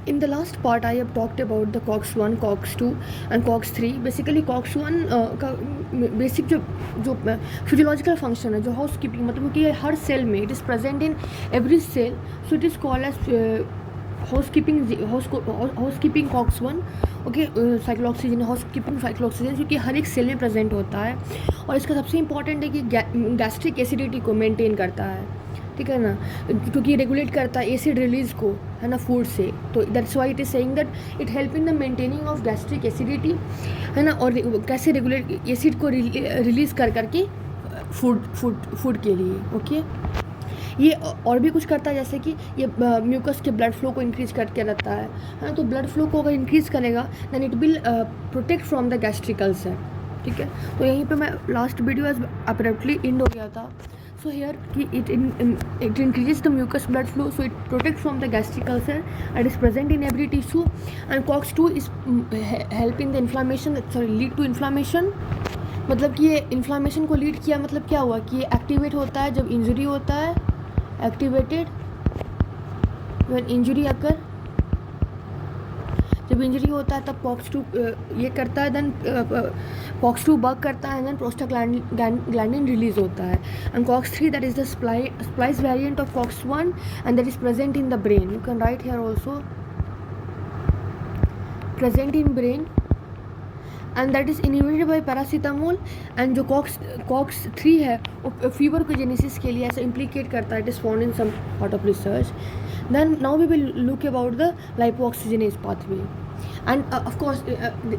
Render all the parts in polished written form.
in the last part I have talked about the COX-1, COX-2 and COX-3. Basically COX-1 का basic जो physiological function है, जो house keeping, मतलब कि हर सेल में it is present in every cell, so it is called as housekeeping COX-1. Okay, cyclooxygenase, housekeeping cyclooxygenase, जो कि हर एक सेल में प्रेजेंट होता है. और इसका सबसे इंपॉर्टेंट है कि गैस्ट्रिक एसिडिटी को मेंटेन करता है, ठीक है ना, क्योंकि रेगुलेट करता है एसिड रिलीज को, है ना, फूड से. तो that's why it is saying that it help in the maintaining of gastric acidity, है ना. और कैसे रेगुलेट एसिड को रिलीज़ कर करके फूड के लिए. ओके, ये और भी कुछ करता है, जैसे कि ये म्यूकस के ब्लड फ्लो को इंक्रीज़ करके रहता है ना. तो ब्लड फ्लो को अगर इंक्रीज़ करेगा then it will protect from the gastric ulcer, ठीक है. तो यहीं पे मैं last video as abruptly end हो गया था. So here it increases the mucous blood flow, so it protects from the gastric ulcer and is present in every tissue. And COX-2 is help in the inflammation, lead to inflammation. मतलब कि ये inflammation को lead किया, मतलब क्या हुआ कि ये एक्टिवेट होता है जब इंजरी होता है, एक्टिवेटेड व्हेन इंजरी अकर, जब इंजरी होता है तब COX-2 ये करता है, देन COX-2 वर्क करता है, देन प्रोस्टाग्लैंडिन रिलीज होता है. And COX-3 that is the splice variant of COX-1 and that is present in the brain. You can write here also present in brain and that is inhibited by paracetamol. And जो COX-3 है वो fever को genesis के लिए ऐसा implicate करता है. It is found in some part of research. Then now we will look about the lipoxygenase pathway, and of course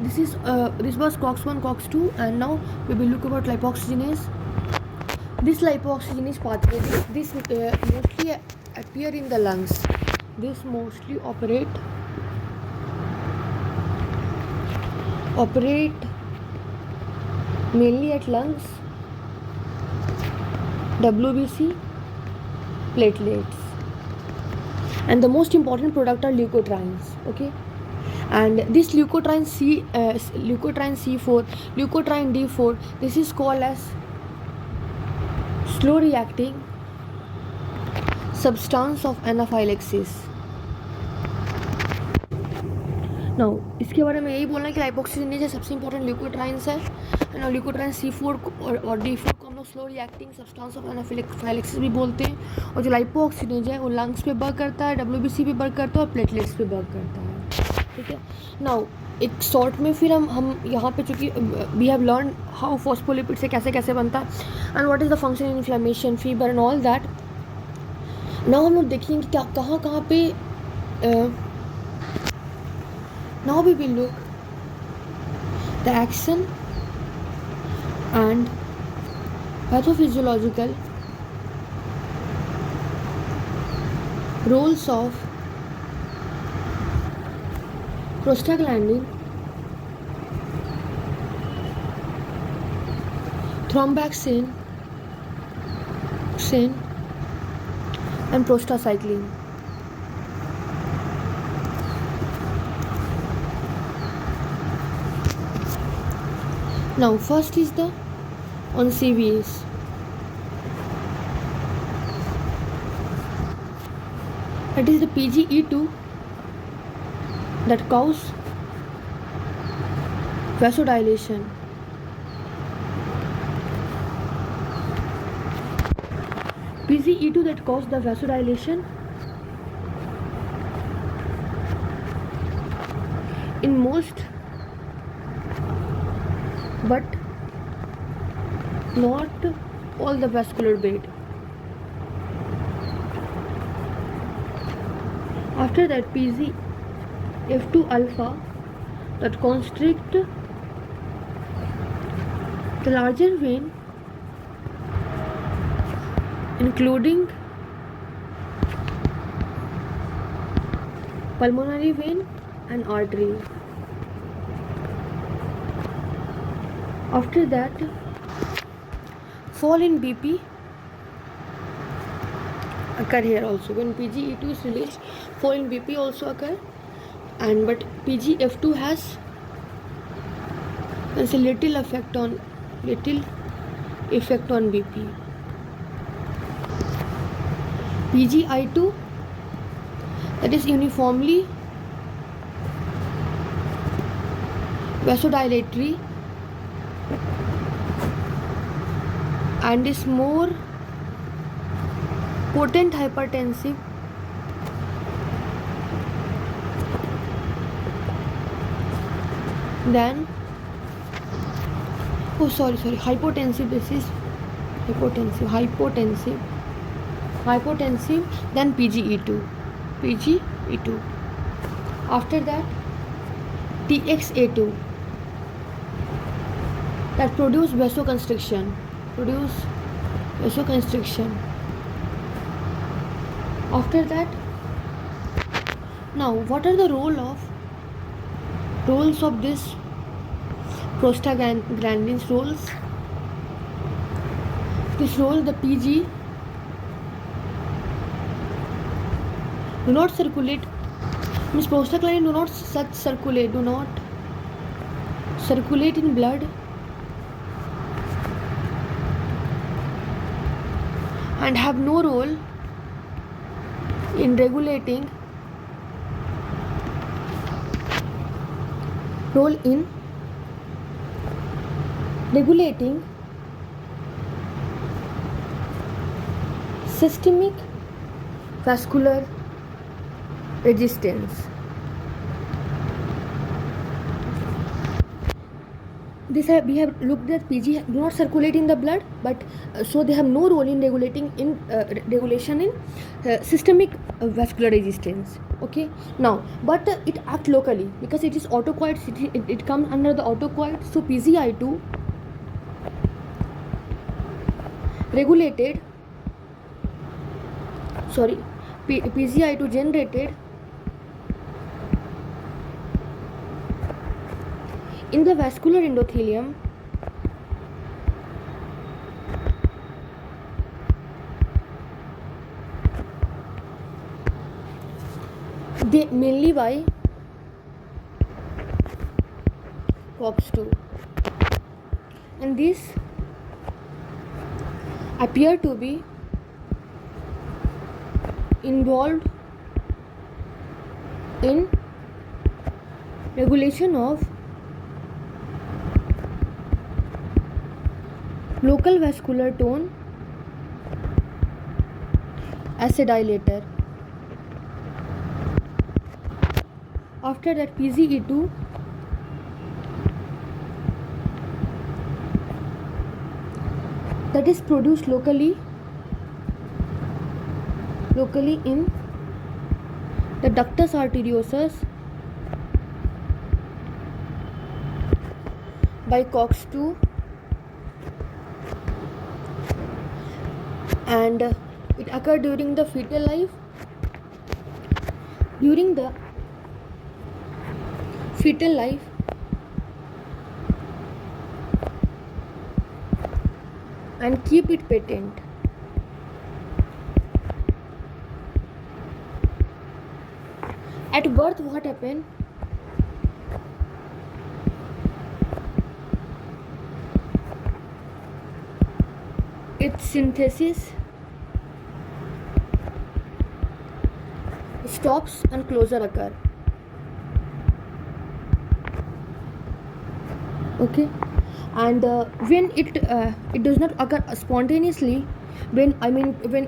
this was COX-1, COX-2, and now we will look about lipoxygenase. This lipoxygenase pathway, this mostly appear in the lungs. This mostly operate mainly at lungs, WBC, platelets. And the most important product are leukotrienes. Okay, and this leukotriene C4, leukotriene D4, this is called as slow reacting substance of anaphylaxis. Now इसके बारे में यही बोलना है कि lipoxygenase सबसे important leukotrienes है ना. ल्यूकोट्राइन C4 और D4 को हम लोग स्लो रिएक्टिंग सब्सटेंस ऑफ एनाफिलाक्सिस भी बोलते हैं. और जो लाइपोक्सिजेनेज है वो लंग्स पे वर्क करता है, WBC पे वर्क करता है और प्लेटलेट्स पे वर्क करता है, ठीक है. नाउ एक शॉर्ट में फिर हम यहाँ पे चूँकि we have learn how phospholipid से कैसे कैसे बनता है and what is the function in inflammation, fever and all that. Now हम लोग देखेंगे कि क्या कहाँ पे. Now we will look the action and pathophysiological roles of prostaglandin, thromboxane, and prostacyclin. Now first is the on CVS. That is the PGE2 that cause vasodilation. PGE2 that cause the vasodilation in most but not all the vascular bed. After that, PGF2 alpha that constrict the larger vein including pulmonary vein and artery. After that, fall in BP occur here also. When PGE2 is released, fall in BP also occur, and but PGF2 has a little effect on BP. PGI2 that is uniformly vasodilatory and is more potent hypertensive than hypotensive. This is hypotensive than PGE2. After that, TXA2 that produce vasoconstriction. After that, now what are the roles of this prostaglandin's roles? This role, the PG do not circulate, means prostaglandin do not circulate in blood and have no role in regulating systemic vascular resistance. We have looked at PG do not circulate in the blood, but so they have no role in regulation in systemic vascular resistance. Okay, now but it acts locally because it is autocoid. It comes under the autocoid. So PGI2 PGI2 generated in the vascular endothelium mainly by COX2, and these appear to be involved in regulation of local vascular tone as a dilator. After that, PGE2 that is produced locally in the ductus arteriosus by COX2, and it occurred during the fetal life. During the fetal life, and keep it patent. At birth, what happened? Its synthesis stops and closure occur. Okay, and when it does not occur spontaneously, when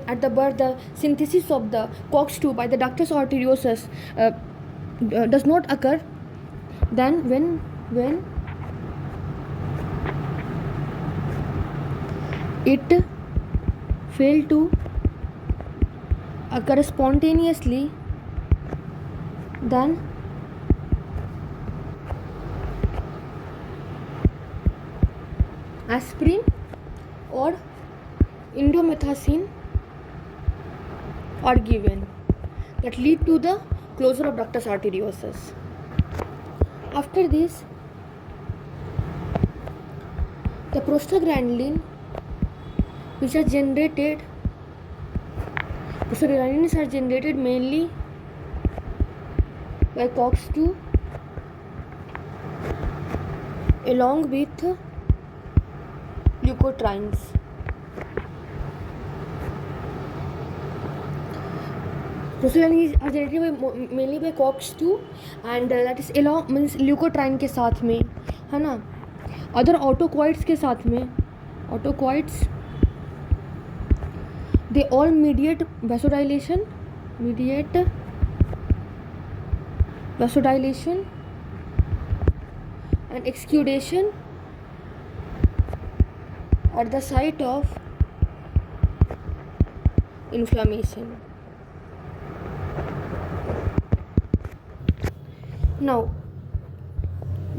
at the birth the synthesis of the COX2 by the ductus arteriosus does not occur, then when it failed to occur spontaneously, then aspirin or indomethacin are given that lead to the closure of ductus arteriosus. After this, the prostaglandins are generated mainly by COX2 along with leukotrienes. Prostaglandin are generated by mainly by COX-2 and that is along means leukotriene के साथ में, है ना, other ऑटोकॉइड्स के साथ में, ऑटोकॉइड्स they all mediate vasodilation and exudation at the site of inflammation. Now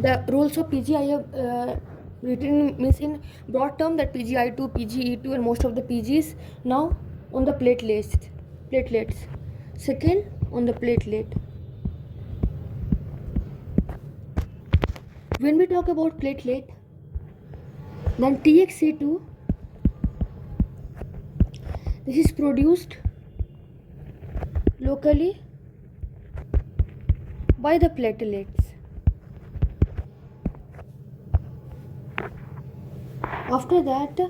the roles of PG I have written means in broad term that PGI2, PGE2 and most of the PGs. Now on the platelets. Second, on the platelet. When we talk about platelet, then TXA2, this is produced locally by the platelets. After that,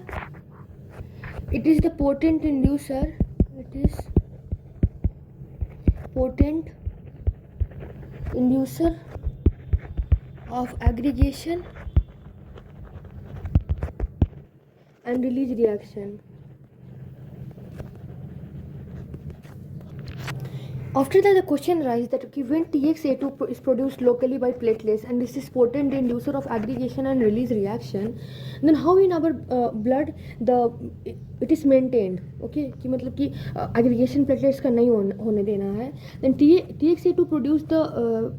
it is the potent inducer. It is potent inducer of aggregation and release reaction. After that, the question arises that okay, when TXA2 is produced locally by platelets and this is potent inducer of aggregation and release reaction, then how in our blood it is maintained? Okay, कि मतलब कि aggregation platelets का नहीं होने देना है. Then TXA2 produce the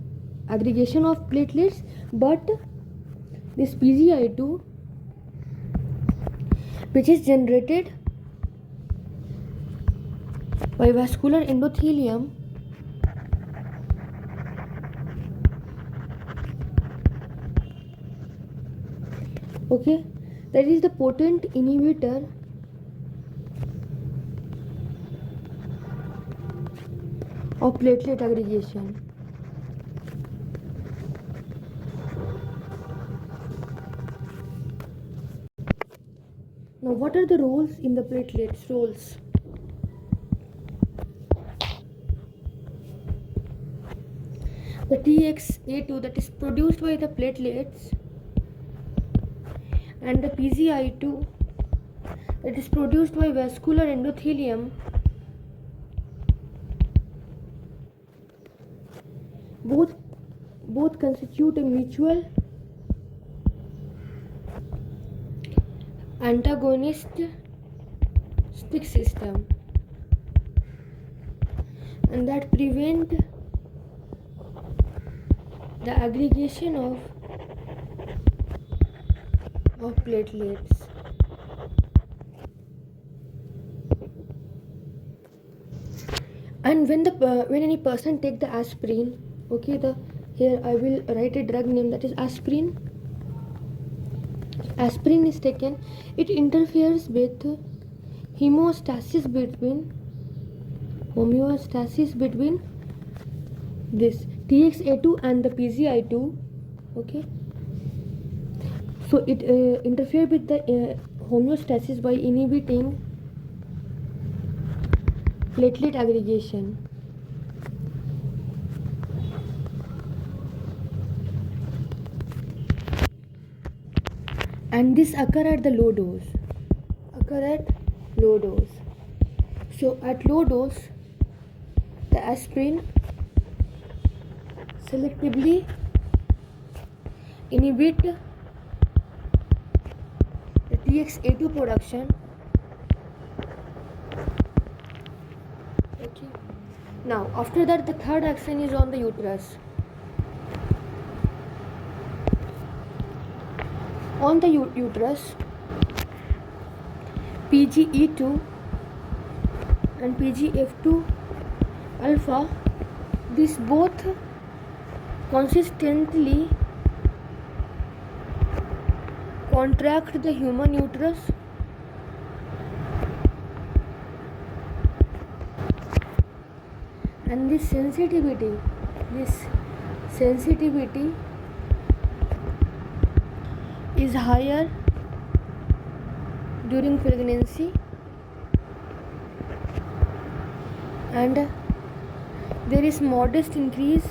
aggregation of platelets, but this PGI2, which is generated by vascular endothelium, okay, that is the potent inhibitor of platelet aggregation. Now, what are the roles in the platelets? Roles. The TXA2 that is produced by the platelets and the PGI2 that is produced by vascular endothelium both constitute a mutual antagonistic system and that prevent the aggregation of platelets. And when any person take the aspirin, okay, here I will write a drug name, that is aspirin. Aspirin is taken, it interferes with homeostasis between this TXA2 and the PGI2, okay. So it interferes with the homeostasis by inhibiting platelet aggregation. And this occur at the low dose. So at low dose, the aspirin selectively inhibit the TXA2 production. Okay. Now after that, the third action is on the uterus. On the uterus, PGE2 and PGF2 alpha, these both consistently contract the human uterus and this sensitivity is higher during pregnancy and there is modest increase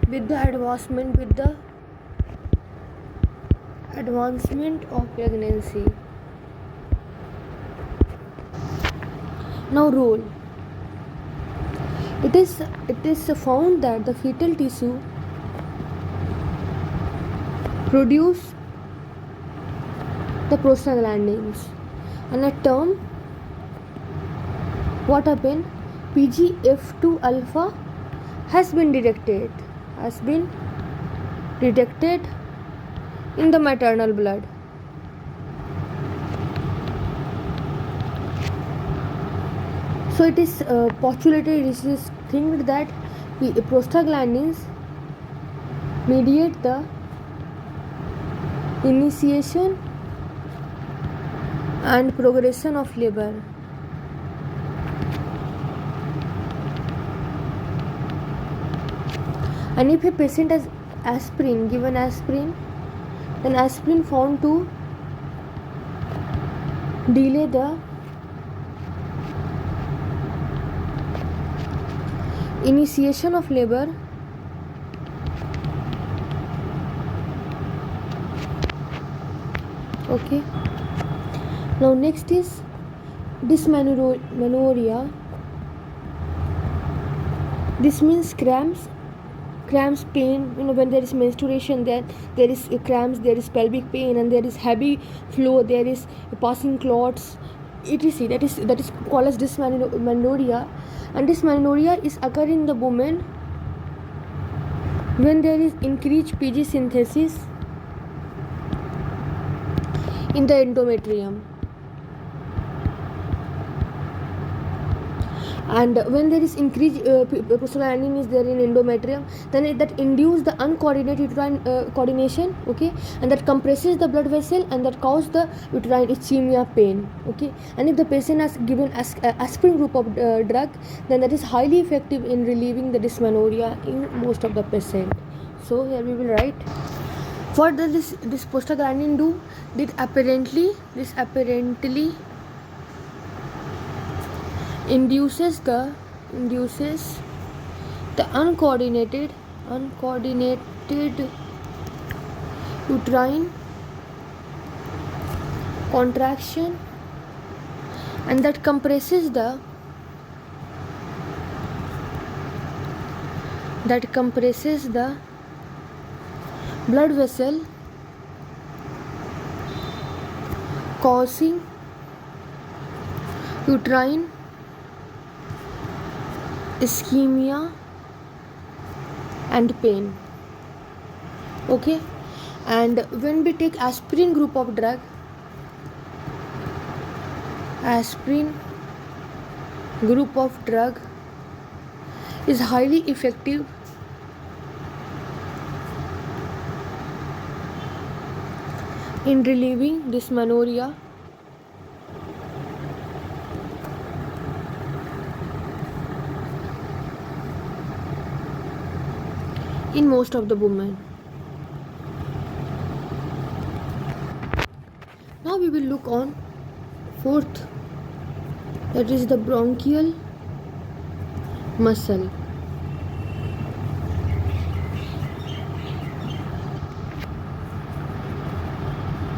with the advancement of pregnancy. Now role. It is found that the fetal tissue produce the prostaglandins, and at term what happened, PGF2 alpha has been detected in the maternal blood. So it is postulated, it is think that prostaglandins mediate the initiation and progression of labor. And if a patient has given aspirin, then aspirin found to delay the initiation of labor okay. Now next is dysmenorrhea. This means cramps, pain. When there is menstruation, there is cramps, there is pelvic pain, and there is heavy flow, there is passing clots, etc. That is called as dysmenorrhea. And dysmenorrhea is occurring in the woman when there is increased PG synthesis in the endometrium. And when there is increased prostaglandin is there in endometrium, then that induces the uncoordinated uterine coordination, okay, and that compresses the blood vessel, and that causes the uterine ischemia pain, okay. And if the patient has given aspirin group of drug, then that is highly effective in relieving the dysmenorrhea in most of the patient. So here we will write, what does this prostaglandin do? This apparently induces the uncoordinated uterine contraction, and that compresses the blood vessel, causing uterine ischemia and pain, okay. And when we take aspirin group of drug, is highly effective in relieving dysmenorrhea in most of the women. Now we will look on fourth, that is the bronchial muscle.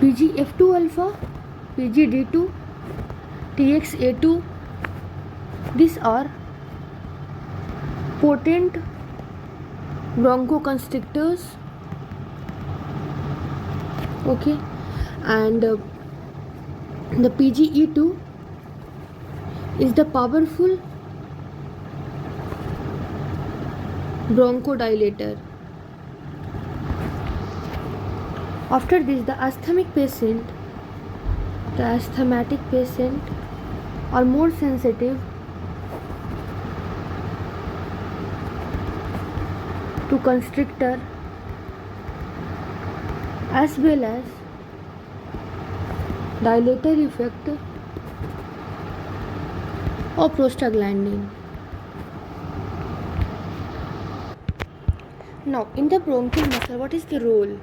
PGF2 alpha, PGD2, TXA2, these are potent bronchoconstrictors, okay. And the PGE2 is the powerful bronchodilator. After this, the asthmatic patient are more sensitive to constrictor as well as dilator effect of prostaglandin. Now, in the bronchial muscle, what is the role?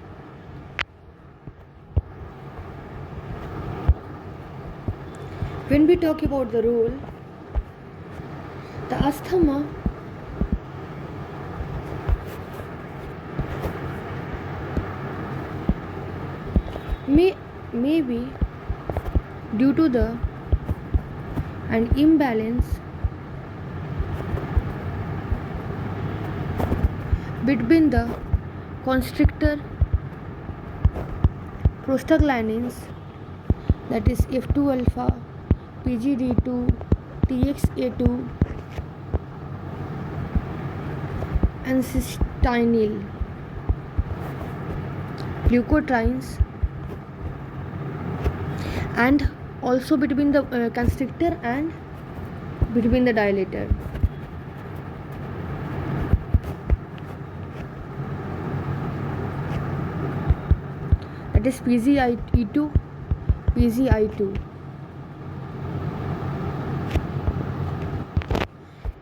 When we talk about the role, the asthma may be due to the an imbalance between the constrictor prostaglandins, that is F2 alpha, PGD2, TXA2 and cystinyl leukotrienes, and also between the constrictor and between the dilator. That is PGI2, PGI2.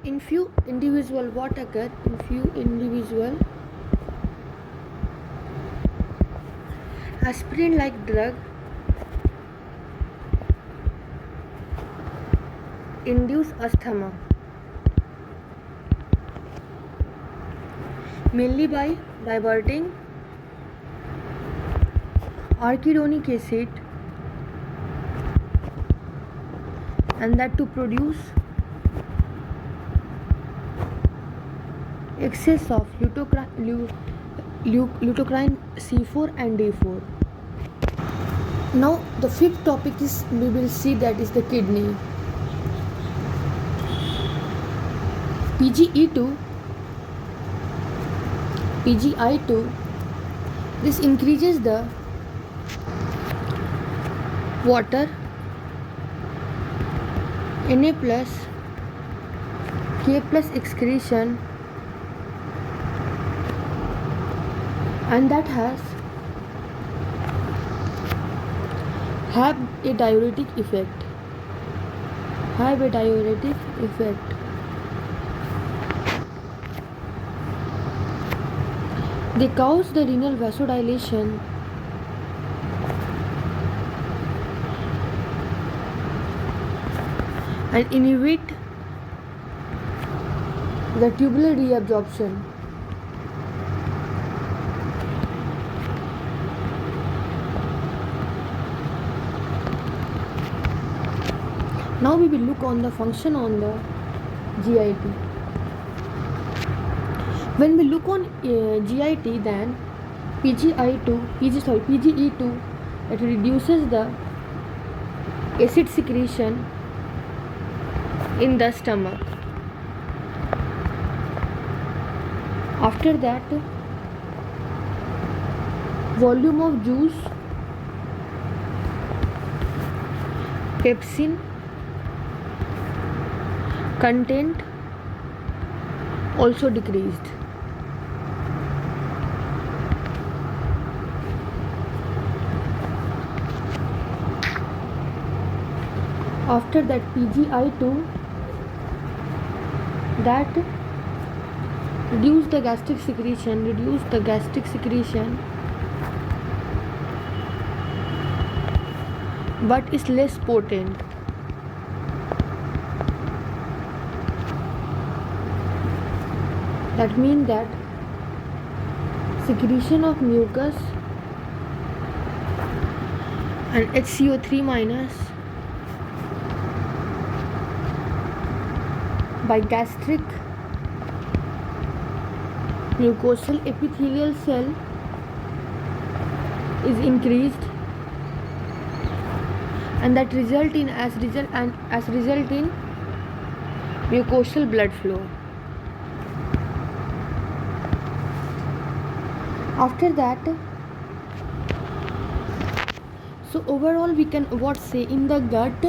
In few individual, what occur in few individual, aspirin like drug induce asthma mainly by diverting arachidonic acid, and that to produce excess of lutein C4 and D4. Now the fifth topic is, we will see, that is the kidney. PGE2, PGI2, this increases the water, Na plus, K plus excretion, and that have a diuretic effect. They cause the renal vasodilation and inhibit the tubular reabsorption. Now we will look on the function on the GIT. When we look on GIT, then PGE2, it reduces the acid secretion in the stomach. After that, volume of juice, pepsin content also decreased. After that, PGI2, that reduce the gastric secretion, but is less potent. That means that secretion of mucus and HCO3 minus by gastric mucosal epithelial cell is increased, and that result in mucosal blood flow. After that, so overall we can what say in the gut,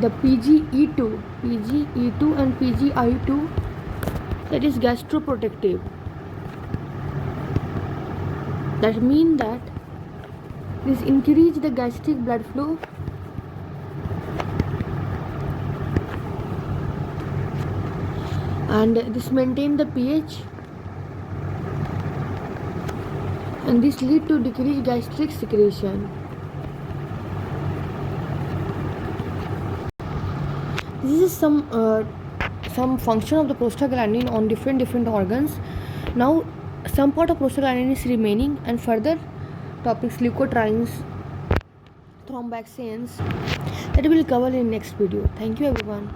the PGE2 and PGI2, that is gastroprotective. That means that this increase the gastric blood flow and this maintain the pH, and this lead to decreased gastric secretion. This is some function of the prostaglandin on different organs. Now, some part of prostaglandin is remaining, and further topics leukotrienes, thromboxanes, that we will cover in next video. Thank you everyone.